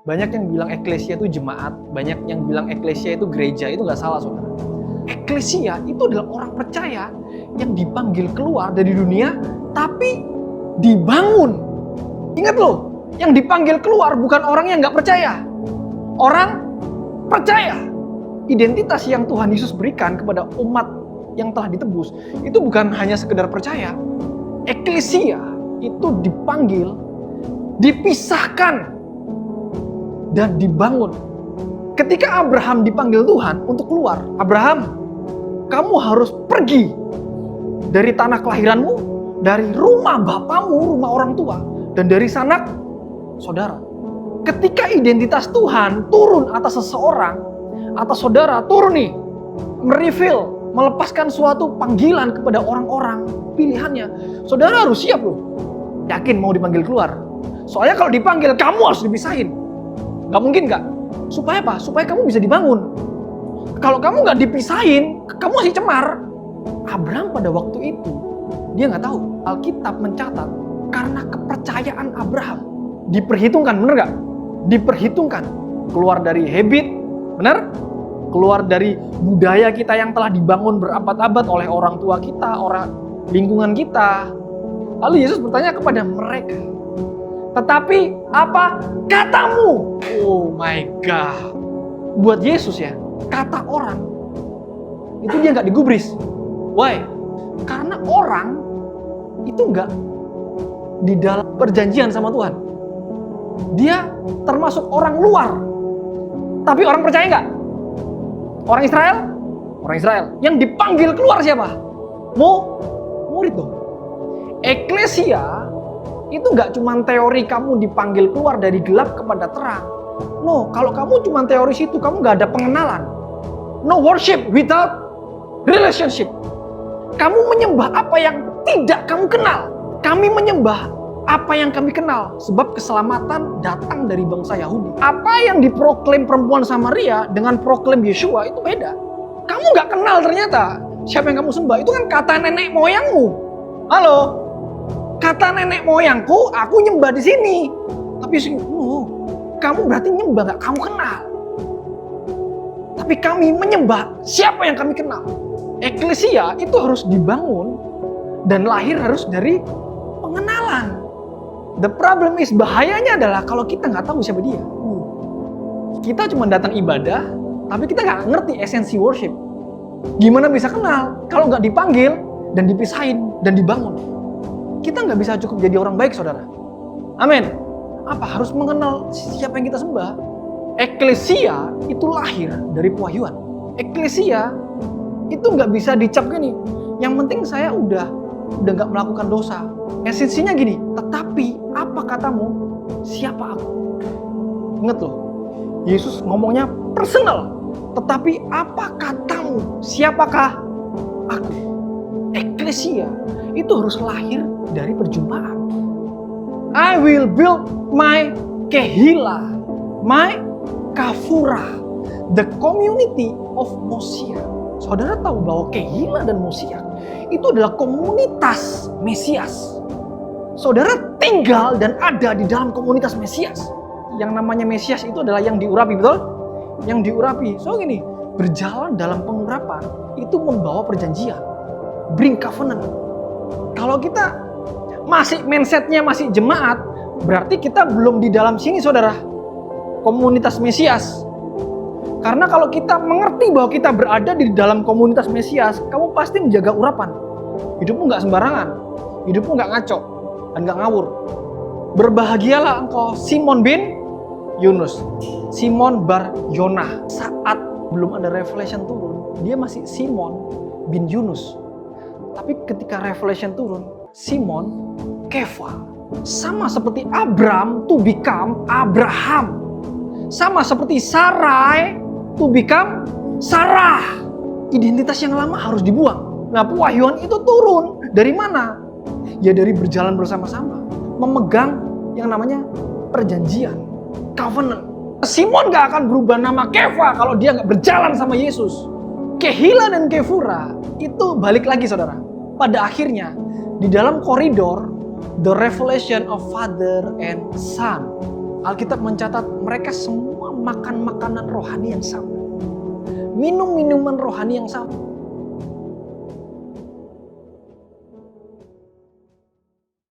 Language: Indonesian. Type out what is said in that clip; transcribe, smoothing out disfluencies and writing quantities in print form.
Banyak yang bilang eklesia itu jemaat, banyak yang bilang eklesia itu gereja, itu nggak salah saudara. Eklesia itu adalah orang percaya yang dipanggil keluar dari dunia, tapi dibangun. Ingat loh, yang dipanggil keluar bukan orang yang nggak percaya. Orang percaya. Identitas yang Tuhan Yesus berikan kepada umat yang telah ditebus, itu bukan hanya sekedar percaya. Eklesia itu dipanggil, dipisahkan, dan dibangun. Ketika Abraham dipanggil Tuhan untuk keluar, Abraham, kamu harus pergi dari tanah kelahiranmu, dari rumah bapamu, rumah orang tua, dan dari sanak saudara. Ketika identitas Tuhan turun atas seseorang, atas saudara, turun nih, mereveal, melepaskan suatu panggilan kepada orang-orang pilihannya. Saudara harus siap loh, yakin mau dipanggil keluar. Soalnya kalau dipanggil, kamu harus dipisahin. Gak mungkin gak? Supaya apa? Supaya kamu bisa dibangun. Kalau kamu gak dipisahin, kamu masih cemar. Abraham pada waktu itu, dia gak tahu. Alkitab mencatat, karena kepercayaan Abraham diperhitungkan, bener gak? Diperhitungkan. Keluar dari habit, bener? Keluar dari budaya kita yang telah dibangun berabad-abad oleh orang tua kita, orang lingkungan kita. Lalu Yesus bertanya kepada mereka, tetapi apa katamu? Oh my God. Buat Yesus ya, kata orang itu dia nggak digubris. Why? Karena orang itu nggak di dalam perjanjian sama Tuhan. Dia termasuk orang luar. Tapi orang percaya nggak? Orang Israel? Orang Israel. Yang dipanggil keluar siapa? Murid dong. Eklesia itu nggak cuma teori kamu dipanggil keluar dari gelap kepada terang. No, kalau kamu cuma teori situ, kamu nggak ada pengenalan. No worship without relationship. Kamu menyembah apa yang tidak kamu kenal. Kami menyembah apa yang kami kenal. Sebab keselamatan datang dari bangsa Yahudi. Apa yang diproklaim perempuan Samaria dengan proklaim Yeshua itu beda. Kamu nggak kenal ternyata siapa yang kamu sembah. Itu kan kata nenek moyangmu. Halo? Kata nenek moyangku, aku nyembah di sini. Tapi kamu berarti nyembah nggak kamu kenal. Tapi kami menyembah siapa yang kami kenal. Eklesia itu harus dibangun dan lahir harus dari pengenalan. The problem is, bahayanya adalah kalau kita nggak tahu siapa dia. Kita cuma datang ibadah, tapi kita nggak ngerti esensi worship. Gimana bisa kenal kalau nggak dipanggil dan dipisahin dan dibangun? Kita nggak bisa cukup jadi orang baik, saudara. Amin. Apa? Harus mengenal siapa yang kita sembah. Eklesia itu lahir dari pewahyuan. Eklesia itu nggak bisa dicap gini. Yang penting saya udah nggak melakukan dosa. Esensinya gini. Tetapi apa katamu? Siapa aku? Ingat loh. Yesus ngomongnya personal. Tetapi apa katamu? Siapakah aku? Eklesia itu harus lahir dari perjumpaan. I will build my kehila, my kafura, the community of Mosiah. Saudara tahu bahwa kehila dan Mosiah itu adalah komunitas Mesias. Saudara tinggal dan ada di dalam komunitas Mesias. Yang namanya Mesias itu adalah yang diurapi, betul? Yang diurapi. So gini, berjalan dalam pengurapan itu membawa perjanjian. Bring covenant. Kalau kita masih mindsetnya masih jemaat, berarti kita belum di dalam sini, saudara. Komunitas Mesias. Karena kalau kita mengerti bahwa kita berada di dalam komunitas Mesias, kamu pasti menjaga urapan. Hidupmu nggak sembarangan. Hidupmu nggak ngaco dan nggak ngawur. Berbahagialah engkau Simon bin Yunus, Simon bar Yonah. Saat belum ada revelation turun, dia masih Simon bin Yunus. Tapi ketika revelation turun, Simon Kefa. Sama seperti Abram to become Abraham. Sama seperti Sarai to become Sarah. Identitas yang lama harus dibuang. Nah, pewahyuan itu turun dari mana? Ya dari berjalan bersama-sama, memegang yang namanya perjanjian, covenant. Simon gak akan berubah nama Kefa kalau dia gak berjalan sama Yesus. Kehila dan Kefura itu balik lagi, saudara. Pada akhirnya, di dalam koridor, the revelation of Father and Son. Alkitab mencatat mereka semua makan makanan rohani yang sama. Minum minuman rohani yang sama.